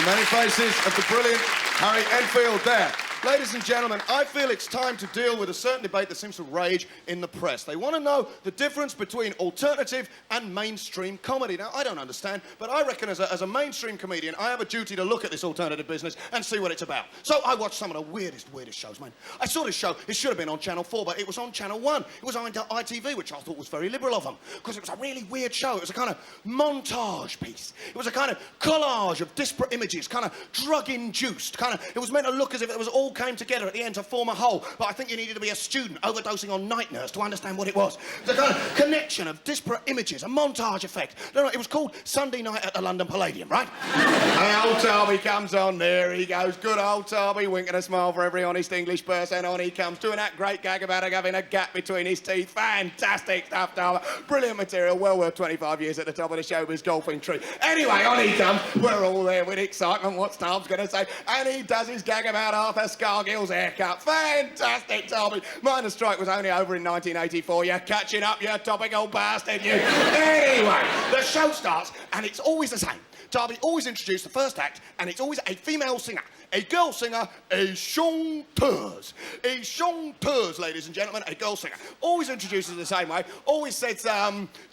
The many faces of the brilliant Harry Enfield there. Ladies and gentlemen, I feel it's time to deal with a certain debate that seems to rage in the press. They want to know the difference between alternative and mainstream comedy. Now, I don't understand, but I reckon as a mainstream comedian, I have a duty to look at this alternative business and see what it's about. So I watched some of the weirdest shows, man. I saw this show, it should have been on Channel 4, but it was on Channel 1. It was on ITV, which I thought was very liberal of them, because it was a really weird show. It was a kind of montage piece. It was a kind of collage of disparate images, kind of drug-induced, it was meant to look as if it was all came together at the end to form a whole, but I think you needed to be a student overdosing on night nurse to understand what it was. It was a kind of connection of disparate images, a montage effect. No, it was called Sunday Night at the London Palladium, right? And old Toby comes on, there he goes, good old Toby, winking a smile for every honest English person. On he comes, doing that great gag about having a gap between his teeth. Fantastic stuff, Toby. Brilliant material, well worth 25 years at the top of the showbiz golfing tree. Anyway, on he comes, we're all there with excitement, what's Tom's going to say? And he does his gag about Arthur Scargill's haircut. Fantastic, Tommy. Miners' strike was only over in 1984. You're catching up, you topical bastard, you. Anyway, the show starts, and it's always the same. Darby always introduced the first act, and it's always a female singer. A girl singer, a chanteuse. A chanteuse, ladies and gentlemen, a girl singer. Always introduces the same way. Always says,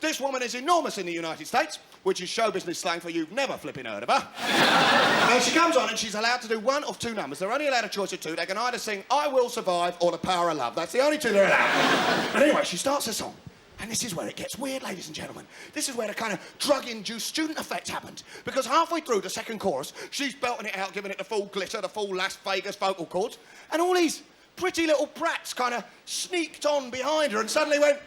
this woman is enormous in the United States, which is show business slang for you've never flipping heard of her. And she comes on and she's allowed to do one of two numbers. They're only allowed a choice of two. They can either sing I Will Survive or The Power of Love. That's the only two they're allowed. And anyway, she starts her song. And this is where it gets weird, ladies and gentlemen. This is where the kind of drug-induced student effect happened. Because halfway through the second chorus, she's belting it out, giving it the full glitter, the full Las Vegas vocal cords. And all these pretty little brats kind of sneaked on behind her and suddenly went...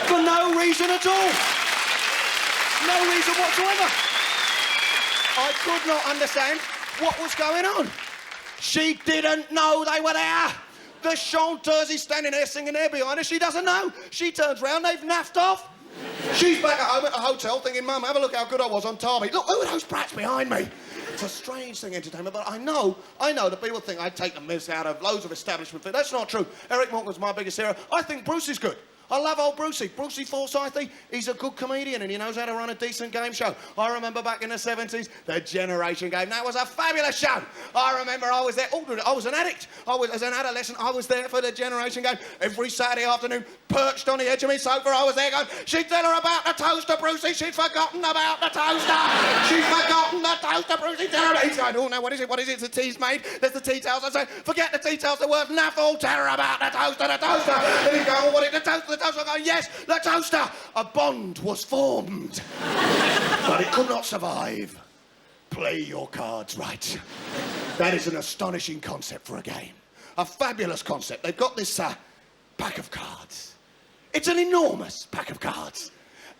for no reason at all. No reason whatsoever. I could not understand what was going on. She didn't know they were there. The chanteuse is standing there singing there behind her. She doesn't know. She turns round, they've naffed off. She's back at home at the hotel thinking, Mum, have a look how good I was on Tarby. Look, who are those brats behind me? It's a strange thing, entertainment, but I know that people think I take the miss out of loads of establishment things. That's not true. Eric Morgan's my biggest hero. I think Bruce is good. I love old Brucey. Brucey Forsythy, he's a good comedian and he knows how to run a decent game show. I remember back in the 70s, the Generation Game. That was a fabulous show. I remember I was there. I was an addict. As an adolescent, I was there for the Generation Game. Every Saturday afternoon, perched on the edge of my sofa, I was there going, she'd tell her about the toaster, Brucey. She'd forgotten about the toaster. She'd forgotten the toaster, Brucey. Tell her about it. He's going, oh, no, what is it? What is it? The tea's made. There's the tea towels. I say, forget the tea towels. They're worth naffle. Tell her about the toaster, the toaster. And he's going, oh, what is the toaster? The toaster. I go, yes, the toaster. A bond was formed, but it could not survive. Play your cards right. That is an astonishing concept for a game. A fabulous concept. They've got this pack of cards. It's an enormous pack of cards.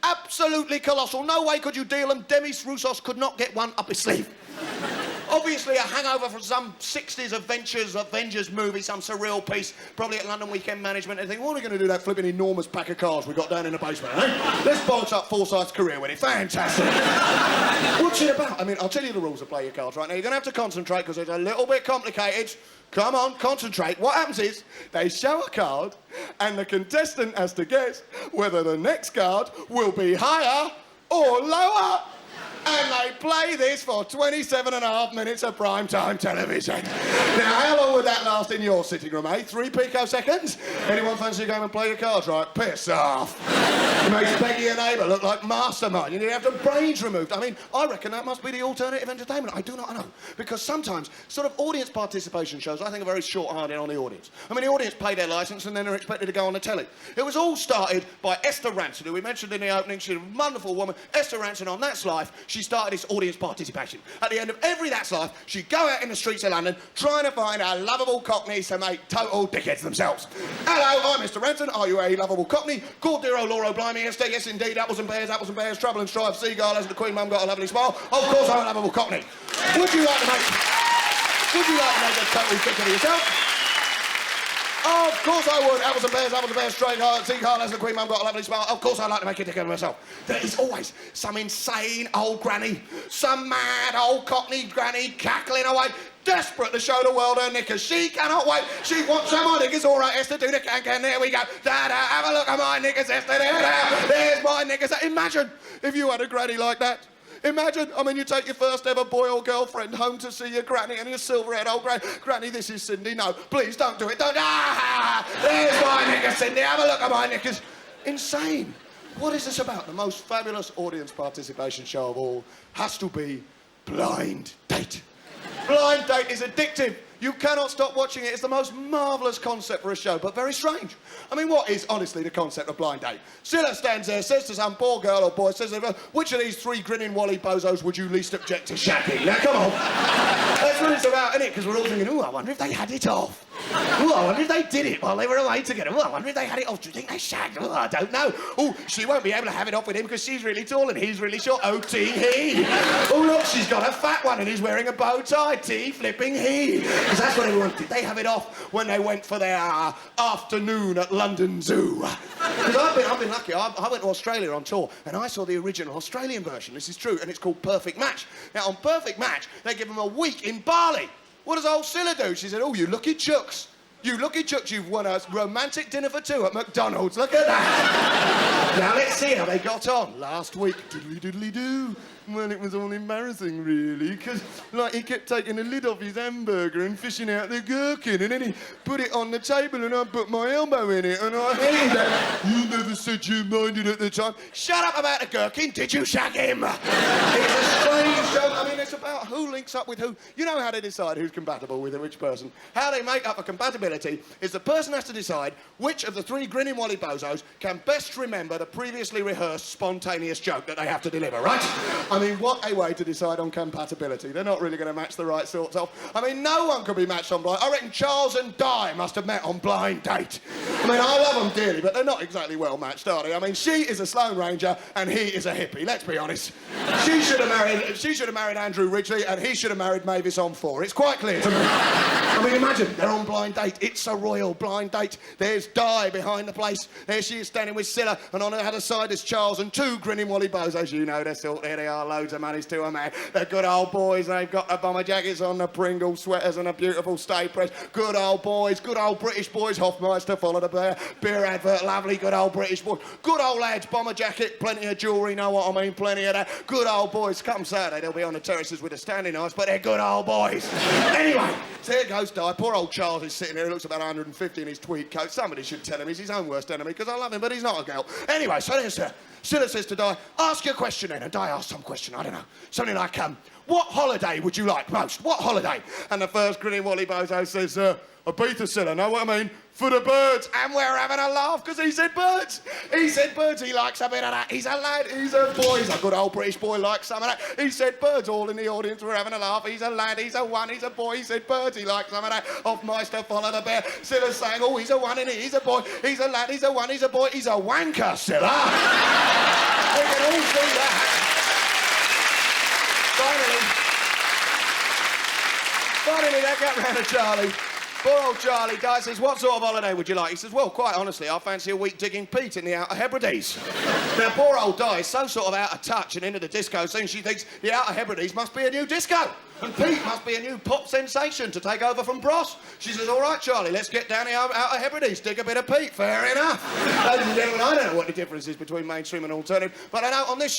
Absolutely colossal. No way could you deal them. Demis Roussos could not get one up his sleeve. Obviously a hangover from some 60s Avengers movie, some surreal piece, probably at London Weekend Management, and think, what are we going to do that flipping enormous pack of cards we got down in the basement, eh? Let's bounce up Forsyth's career with it. Fantastic. What's it about? I mean, I'll tell you the rules of Play Your Cards right now. You're going to have to concentrate because it's a little bit complicated. Come on, concentrate. What happens is they show a card and the contestant has to guess whether the next card will be higher or lower. And they play this for 27.5 minutes of prime-time television. Now, how long would that last in your sitting room, eh? 3 picoseconds? Anyone fancy a game and play your cards, right? Piss off. It makes Peggy your neighbour look like Mastermind. You need to have the brains removed. I mean, I reckon that must be the alternative entertainment. I do not know. Because sometimes, sort of audience participation shows, I think, are very short-handed on the audience. I mean, the audience pay their licence and then they're expected to go on the telly. It was all started by Esther Ranson, who we mentioned in the opening. She's a wonderful woman. Esther Ranson, on That's Life, she started this audience participation. At the end of every That's Life, she'd go out in the streets of London trying to find a lovable cockneys to make total dickheads themselves. Hello, I'm Mr. Ranson. Are you a lovable cockney? Called dear old Laura Blimey, yes indeed, apples and pears, trouble and strife, seagull, hasn't the Queen Mum got a lovely smile? Of course I'm a lovable cockney. Would you like to make a total dick of yourself? Of course I would. Apples and pears, straight heart, seagull, hasn't the Queen Mum got a lovely smile? Of course I'd like to make a dick of myself. There is always some insane old granny, some mad old cockney granny cackling away. desperate to show the world her knickers. She cannot wait. She wants some more knickers. All right, Esther, do the can-can. There we go. Da-da, have a look at my knickers, Esther. There, there's my knickers. Imagine if you had a granny like that. Imagine, I mean, you take your first ever boy or girlfriend home to see your granny and your silver-haired old granny. Granny, this is Cindy. No, please don't do it. Don't. Ah, there's my knickers, Cindy. Have a look at my knickers. Insane. What is this about? The most fabulous audience participation show of all has to be Blind Date. Blind Date is addictive. You cannot stop watching it. It's the most marvellous concept for a show, but very strange. I mean, what is, honestly, the concept of Blind Date? Scylla stands there, says to some poor girl or boy, says to her, which of these three grinning Wally bozos would you least object to shagging? Now, come on. That's what it's about, isn't it? Because we're all thinking, oh, I wonder if they had it off. Oh, I wonder if they did it while they were away together. Oh, I wonder if they had it off. Do you think they shagged? Oh, I don't know. Oh, she won't be able to have it off with him because she's really tall and he's really short. Oh, he. Oh, look, she's got a fat one and he's wearing a bow tie. Flipping he. Because that's what everyone did. They have it off when they went for their afternoon at London Zoo. Because I've been lucky. I went to Australia on tour and I saw the original Australian version. This is true, and it's called Perfect Match. Now, on Perfect Match, they give them a week in Bali. What does old Scylla do? She said, oh, you lucky chucks. You lucky chucks, you've won a romantic dinner for two at McDonald's. Look at that. Now, let's see how they got on last week. Diddly-diddly-doo. Well, it was all embarrassing, really, because, like, he kept taking the lid off his hamburger and fishing out the gherkin, and then he put it on the table, and I put my elbow in it, and I hated that. You never said you minded at the time. Shut up about the gherkin. Did you shag him? It's a strange show. I mean, it's about who links up with who. You know how they decide who's compatible with which person. How they make up a compatibility is the person has to decide which of the three grinning Wally bozos can best remember the previously rehearsed spontaneous joke that they have to deliver, right? I mean, what a way to decide on compatibility. They're not really going to match the right sorts of. I mean, no one could be matched on Blind. I reckon Charles and Di must have met on Blind Date. I mean, I love them dearly, but they're not exactly well matched, are they? I mean, she is a Sloane Ranger and he is a hippie, let's be honest. She should have married Andrew Ridgeley and he should have married Mavis on 4. It's quite clear to me. I mean, imagine, they're on Blind Date. It's a royal blind date. There's Di behind the place. There she is standing with Scylla, and on her other side is Charles and two grinning Wally bozos. You know, they're still there. They are, loads of money's to a man. They're good old boys. They've got the bomber jackets on, the Pringle sweaters and a beautiful stay press. Good old boys, good old British boys. Hoffmeister, follow the beer advert, lovely, good old British boys. Good old lads, bomber jacket, plenty of jewellery, know what I mean, plenty of that. Good old boys. Come Saturday, they'll be on the terraces with a standing ice, but they're good old boys. Anyway, so here goes Di. Poor old Charles is sitting there. He looks about 150 in his tweed coat. Somebody should tell him he's his own worst enemy, because I love him, but he's not a girl. Anyway, so there's her. Scylla says to Di, ask your question then. And Di asks some question, I don't know. Something like, what holiday would you like most? What holiday? And the first grinning Wally bozo says, Ibiza, Scylla, know what I mean? For the birds. And we're having a laugh because he said birds. He said birds. He likes a bit of that. He's a lad. He's a boy. He's a good old British boy, likes some of that. He said birds. All in the audience were having a laugh. He's a lad. He's a one. He's a boy. He said birds. He likes some of that. Hoffmeister, follow the bear. Scylla saying, oh, he's a one and he's a boy. He's a lad. He's a one. He's a boy. He's a wanker, Scylla. We can all see that. Finally, they got round to Charlie. Poor old Charlie. Di says, what sort of holiday would you like? He says, well, quite honestly, I fancy a week digging peat in the Outer Hebrides. Now, poor old Di is so sort of out of touch and into the disco scene, she thinks the Outer Hebrides must be a new disco. And Pete must be a new pop sensation to take over from Bros. She says, all right, Charlie, let's get down the Outer Hebrides, dig a bit of Pete. Fair enough. Ladies and gentlemen, I don't know what the difference is between mainstream and alternative, but I know on this show,